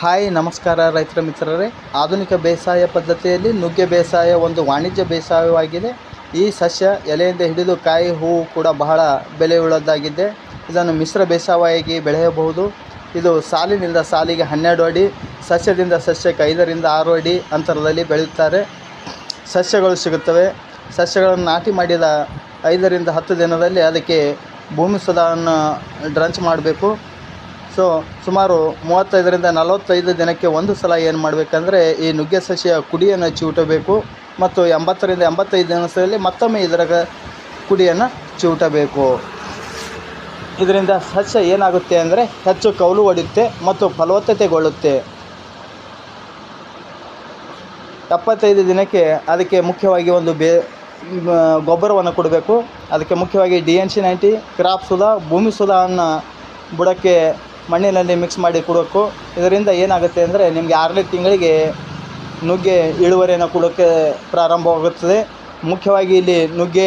Hi ನಮಸ್ಕಾರ ರೈತರ ಮಿತ್ರರೇ. ಆಧುನಿಕ ಬೇಸಾಯ ಪದ್ಧತಿಯಲ್ಲಿ ನುಗ್ಗೆ ಬೇಸಾಯ ಒಂದು ವಾಣಿಜ್ಯ ಬೇಸಾಯವಾಗಿದೆ. ಈ ಸಸ್ಯ ಎಲೆಯಿಂದ ಹಿಡಿದು ಕಾಯಿ ಹೂವು ಕೂಡ ಬಹಳ ಬೆಲೆಯುಳ್ಳದ್ದಾಗಿದೆ. ಇದನ್ನು ಮಿಶ್ರ ಬೇಸಾಯವಾಗಿ ಬೆಳೆಯಬಹುದು. ಇದು ಸಾಲಿನಿಂದ ಸಾಲಿಗೆ 12 ಅಡಿ, ಸಸ್ಯದಿಂದ ಸಸ್ಯಕ್ಕೆ 5 ರಿಂದ 6 ಅಡಿ ಅಂತರದಲ್ಲಿ ಬೆಳೆಯುತ್ತಾರೆ. ಸಸ್ಯಗಳು ಸಿಗುತ್ತವೆ. ಸಸ್ಯಗಳನ್ನು ನಾಟಿ ಮಾಡಿದ 5 ರಿಂದ 10 ದಿನದಲ್ಲಿ ಅದಕ್ಕೆ ಭೂಮಿ ಸುಧಾವನ್ನು ಡ್ರಂಚ್ ಮಾಡಬೇಕು. ಸುಮಾರು 35 ರಿಂದ 45 ದಿನಕ್ಕೆ ಒಂದು ಸಲ ಏನು ಮಾಡಬೇಕಂದ್ರೆ ಈ ನುಗ್ಗೆ ಸಸ್ಯ ಕುಡಿಯನ್ನು ಚಿವುಟಬೇಕು ಮತ್ತು 80 ರಿಂದ 85 ದಿನದಲ್ಲಿ ಮತ್ತೊಮ್ಮೆ ಇದರ ಕುಡಿಯನ್ನು ಚಿವುಟಬೇಕು. ಇದರಿಂದ ಸಸ್ಯ ಏನಾಗುತ್ತೆ ಅಂದರೆ ಹೆಚ್ಚು ಕೌಲು ಹೊಡೆಯುತ್ತೆ ಮತ್ತು ಫಲವತ್ತತೆಗೊಳ್ಳುತ್ತೆ. 75 ದಿನಕ್ಕೆ ಅದಕ್ಕೆ ಮುಖ್ಯವಾಗಿ ಒಂದು ಗೊಬ್ಬರವನ್ನು ಕೊಡಬೇಕು. ಅದಕ್ಕೆ ಮುಖ್ಯವಾಗಿ DNC90, ಕ್ರಾಪ್ ಸುಧಾ, ಭೂಮಿ ಸುಧಾವನ್ನು ಬುಡಕ್ಕೆ ಮಣ್ಣಿನಲ್ಲಿ ಮಿಕ್ಸ್ ಮಾಡಿ ಕೊಡಬೇಕು. ಇದರಿಂದ ಏನಾಗುತ್ತೆ ಅಂದರೆ ನಿಮಗೆ 6ನೇ ತಿಂಗಳಿಗೆ ನುಗ್ಗೆ ಇಳುವರಿಯನ್ನು ಕೊಡೋಕ್ಕೆ ಪ್ರಾರಂಭವಾಗುತ್ತದೆ. ಮುಖ್ಯವಾಗಿ ಇಲ್ಲಿ ನುಗ್ಗೆ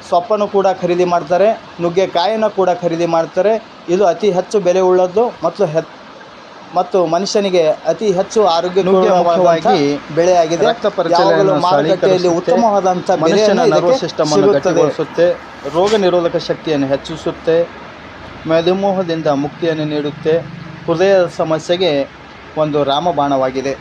ಸೊಪ್ಪನ್ನು ಕೂಡ ಖರೀದಿ ಮಾಡ್ತಾರೆ, ನುಗ್ಗೆ ಕಾಯನ್ನು ಕೂಡ ಖರೀದಿ ಮಾಡ್ತಾರೆ. ಇದು ಅತಿ ಹೆಚ್ಚು ಬೆಲೆ ಉಳ್ಳದ್ದು ಮತ್ತು ಮನುಷ್ಯನಿಗೆ ಅತಿ ಹೆಚ್ಚು ಆರೋಗ್ಯಕರವಾಗಿ ಬೆಳೆಯಾಗಿದೆ. ಮಾರುಕಟ್ಟೆಯಲ್ಲಿ ಉತ್ತಮವಾದಂಥ ಬೆಲೆಯನ್ನು ಸಿಗುತ್ತದೆ. ರೋಗ ನಿರೋಧಕ ಶಕ್ತಿಯನ್ನು ಹೆಚ್ಚಿಸುತ್ತೆ, ಮಧುಮೇಹದಿಂದ ಮುಕ್ತಿಯನ್ನು ನೀಡುತ್ತೆ, ಹೃದಯದ ಸಮಸ್ಯೆಗೆ ಒಂದು ರಾಮಬಾಣವಾಗಿದೆ.